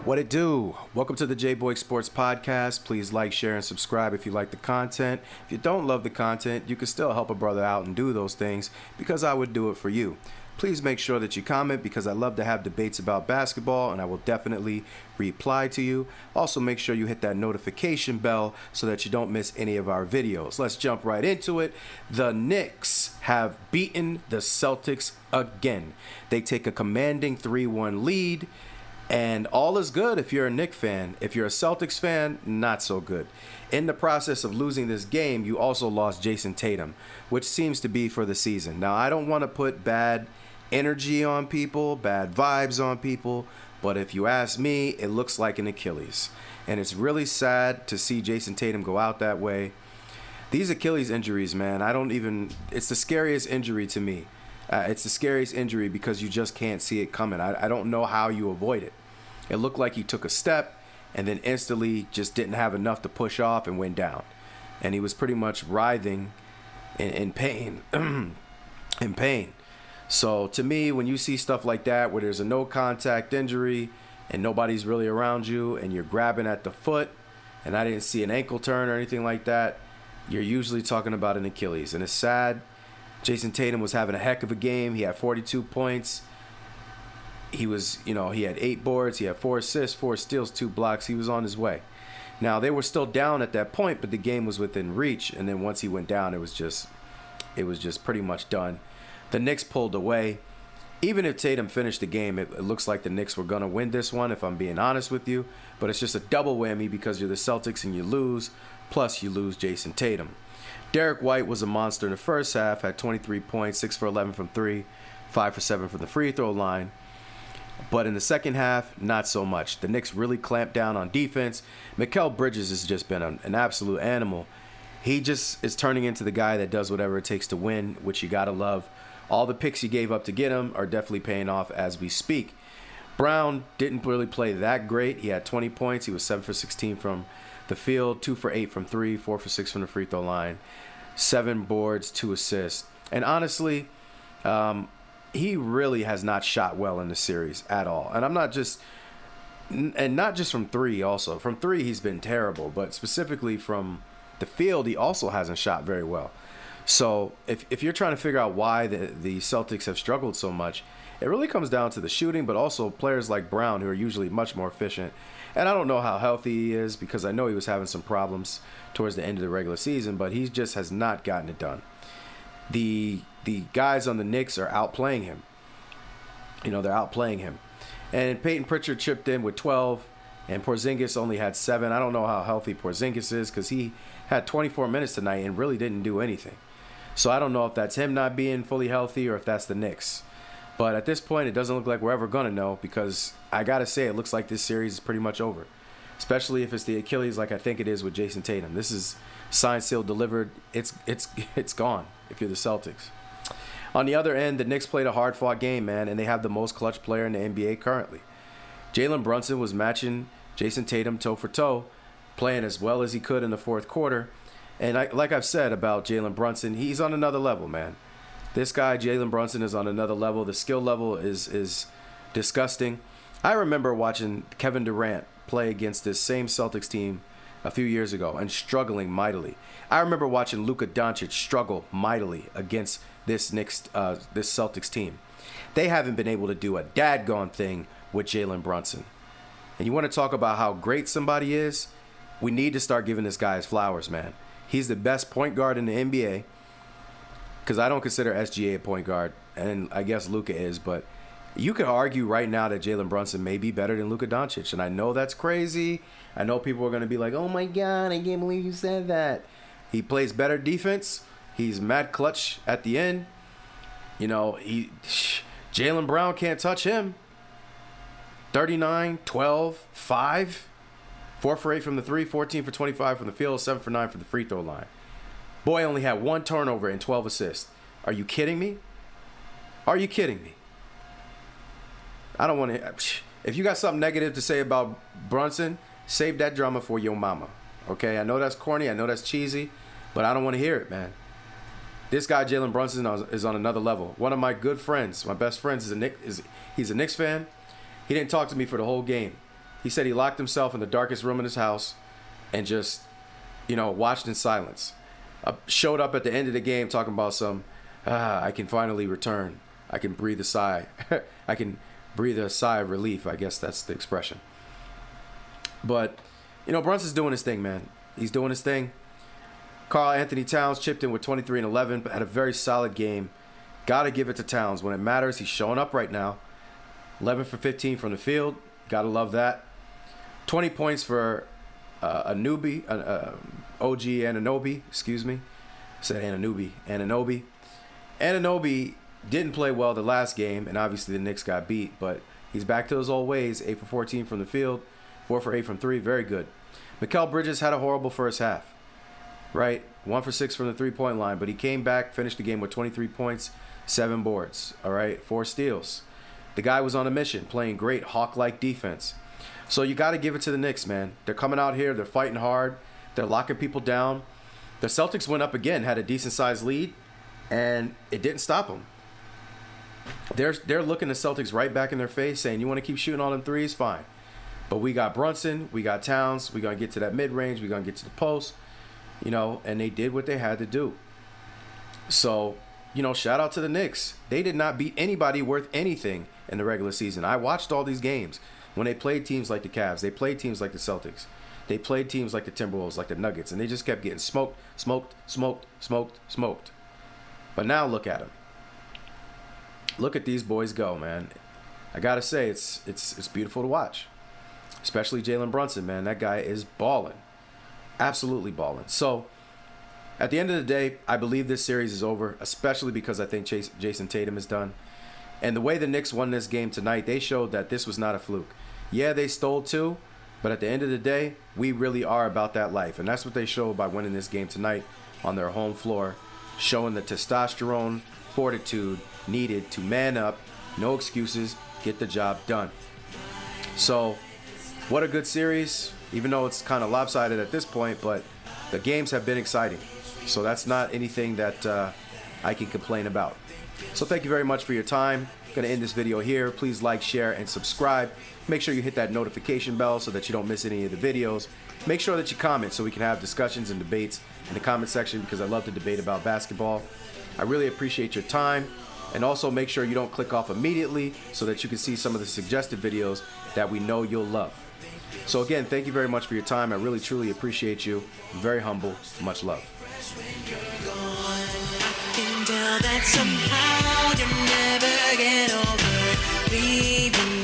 What it do? Welcome to the J-Boy Sports Podcast. Please like, share, and subscribe if you like the content. If you don't love the content, you can still help a brother out and do those things because I would do it for you. Please make sure that you comment because I love to have debates about basketball and I will definitely reply to you. Also, make sure you hit that notification bell so that you don't miss any of our videos. Let's jump right into it. The Knicks have beaten the Celtics again. They take a commanding 3-1 lead. And all is good if you're a Knicks fan. If you're a Celtics fan, not so good. In the process of losing this game, you also lost Jason Tatum, which seems to be for the season. Now, I don't want to put bad energy on people, bad vibes on people, but if you ask me, it looks like an Achilles. And it's really sad to see Jason Tatum go out that way. These Achilles injuries, man, it's the scariest injury to me. It's the scariest injury because you just can't see it coming. I don't know how you avoid it. It looked like he took a step and then instantly just didn't have enough to push off and went down. And he was pretty much writhing in pain. in pain. So to me, when you see stuff like that where there's a no contact injury and nobody's really around you and you're grabbing at the foot, and I didn't see an ankle turn or anything like that, you're usually talking about an Achilles. And it's sad. Jason Tatum was having a heck of a game. He had 42 points. He had 8 boards. He had 4 assists, 4 steals, 2 blocks. He was on his way. Now, they were still down at that point, but the game was within reach. And then once he went down, it was just pretty much done. The Knicks pulled away. Even if Tatum finished the game, it looks like the Knicks were going to win this one, if I'm being honest with you. But it's just a double whammy because you're the Celtics and you lose, plus you lose Jason Tatum. Derek White was a monster in the first half, had 23 points, 6 for 11 from 3, 5 for 7 from the free throw line. But in the second half, not so much. The Knicks really clamped down on defense. Mikal Bridges has just been an absolute animal. He just is turning into the guy that does whatever it takes to win, which you got to love. All the picks he gave up to get him are definitely paying off as we speak. Brown didn't really play that great. He had 20 points. He was 7 for 16 from the field, 2 for 8 from 3, 4 for 6 from the free throw line, 7 boards, 2 assists. And honestly, he really has not shot well in the series at all. And not just from 3 also. From 3, he's been terrible. But specifically from the field, he also hasn't shot very well. So if you're trying to figure out why the Celtics have struggled so much, it really comes down to the shooting, but also players like Brown, who are usually much more efficient. And I don't know how healthy he is because I know he was having some problems towards the end of the regular season, but he just has not gotten it done. The guys on the Knicks are outplaying him. They're outplaying him. And Peyton Pritchard chipped in with 12, and Porzingis only had 7. I don't know how healthy Porzingis is because he had 24 minutes tonight and really didn't do anything. So I don't know if that's him not being fully healthy or if that's the Knicks. But at this point, it doesn't look like we're ever going to know because I got to say it looks like this series is pretty much over, especially if it's the Achilles like I think it is with Jason Tatum. This is signed, sealed, delivered. It's gone if you're the Celtics. On the other end, the Knicks played a hard-fought game, man, and they have the most clutch player in the NBA currently. Jalen Brunson was matching Jason Tatum toe for toe, playing as well as he could in the fourth quarter. And like I've said about Jalen Brunson, he's on another level, man. This guy, Jalen Brunson, is on another level. The skill level is disgusting. I remember watching Kevin Durant play against this same Celtics team a few years ago and struggling mightily. I remember watching Luka Doncic struggle mightily against this Celtics team. They haven't been able to do a dadgone thing with Jalen Brunson. And you want to talk about how great somebody is? We need to start giving this guy his flowers, man. He's the best point guard in the NBA. Because I don't consider SGA a point guard, and I guess Luka is, but you could argue right now that Jalen Brunson may be better than Luka Doncic, and I know that's crazy. I know people are going to be like, oh my God, I can't believe you said that. He plays better defense. He's mad clutch at the end. Jaylen Brown can't touch him. 39, 12, 5, 4 for 8 from the 3, 14 for 25 from the field, 7 for 9 from the free throw line. Boy only had 1 turnover and 12 assists. Are you kidding me? Are you kidding me? I don't want to. If you got something negative to say about Brunson, save that drama for your mama. Okay? I know that's corny. I know that's cheesy. But I don't want to hear it, man. This guy, Jalen Brunson, is on another level. One of my good friends, my best friends, he's a Knicks fan. He didn't talk to me for the whole game. He said he locked himself in the darkest room in his house and just, watched in silence. Showed up at the end of the game talking about I can finally return. I can breathe a sigh. I can breathe a sigh of relief. I guess that's the expression. But, Brunson's doing his thing, man. He's doing his thing. Karl Anthony Towns chipped in with 23 and 11, but had a very solid game. Got to give it to Towns. When it matters, he's showing up right now. 11 for 15 from the field. Got to love that. 20 points for a newbie, OG Anunoby, excuse me. I said Anunoby. Anunoby didn't play well the last game, and obviously the Knicks got beat, but he's back to his old ways. 8 for 14 from the field, 4 for 8 from 3, very good. Mikal Bridges had a horrible first half, right? 1 for 6 from the three-point line, but he came back, finished the game with 23 points, 7 boards, all right, 4 steals. The guy was on a mission, playing great Hawk-like defense. So you got to give it to the Knicks, man. They're coming out here. They're fighting hard. They're locking people down. The Celtics went up again, had a decent-sized lead, and it didn't stop them. They're looking the Celtics right back in their face, saying, you want to keep shooting all them threes? Fine. But we got Brunson. We got Towns. We're going to get to that mid-range. We're going to get to the post. And they did what they had to do. So, shout out to the Knicks. They did not beat anybody worth anything in the regular season. I watched all these games. When they played teams like the Cavs, they played teams like the Celtics. They played teams like the Timberwolves, like the Nuggets, and they just kept getting smoked. But now look at them. Look at these boys go, man. I got to say, it's beautiful to watch. Especially Jalen Brunson, man. That guy is balling. Absolutely balling. So, at the end of the day, I believe this series is over, especially because I think Jason Tatum is done. And the way the Knicks won this game tonight, they showed that this was not a fluke. Yeah, they stole 2, but at the end of the day, we really are about that life. And that's what they showed by winning this game tonight on their home floor, showing the testosterone, fortitude needed to man up, no excuses, get the job done. So, what a good series, even though it's kind of lopsided at this point, but the games have been exciting. So that's not anything that I can complain about. So thank you very much for your time. I'm going to end this video here. Please like, share, and subscribe. Make sure you hit that notification bell so that you don't miss any of the videos. Make sure that you comment so we can have discussions and debates in the comment section because I love to debate about basketball. I really appreciate your time. And also make sure you don't click off immediately so that you can see some of the suggested videos that we know you'll love. So again, thank you very much for your time. I really, truly appreciate you. I'm very humble. Much love. That somehow you never get over leaving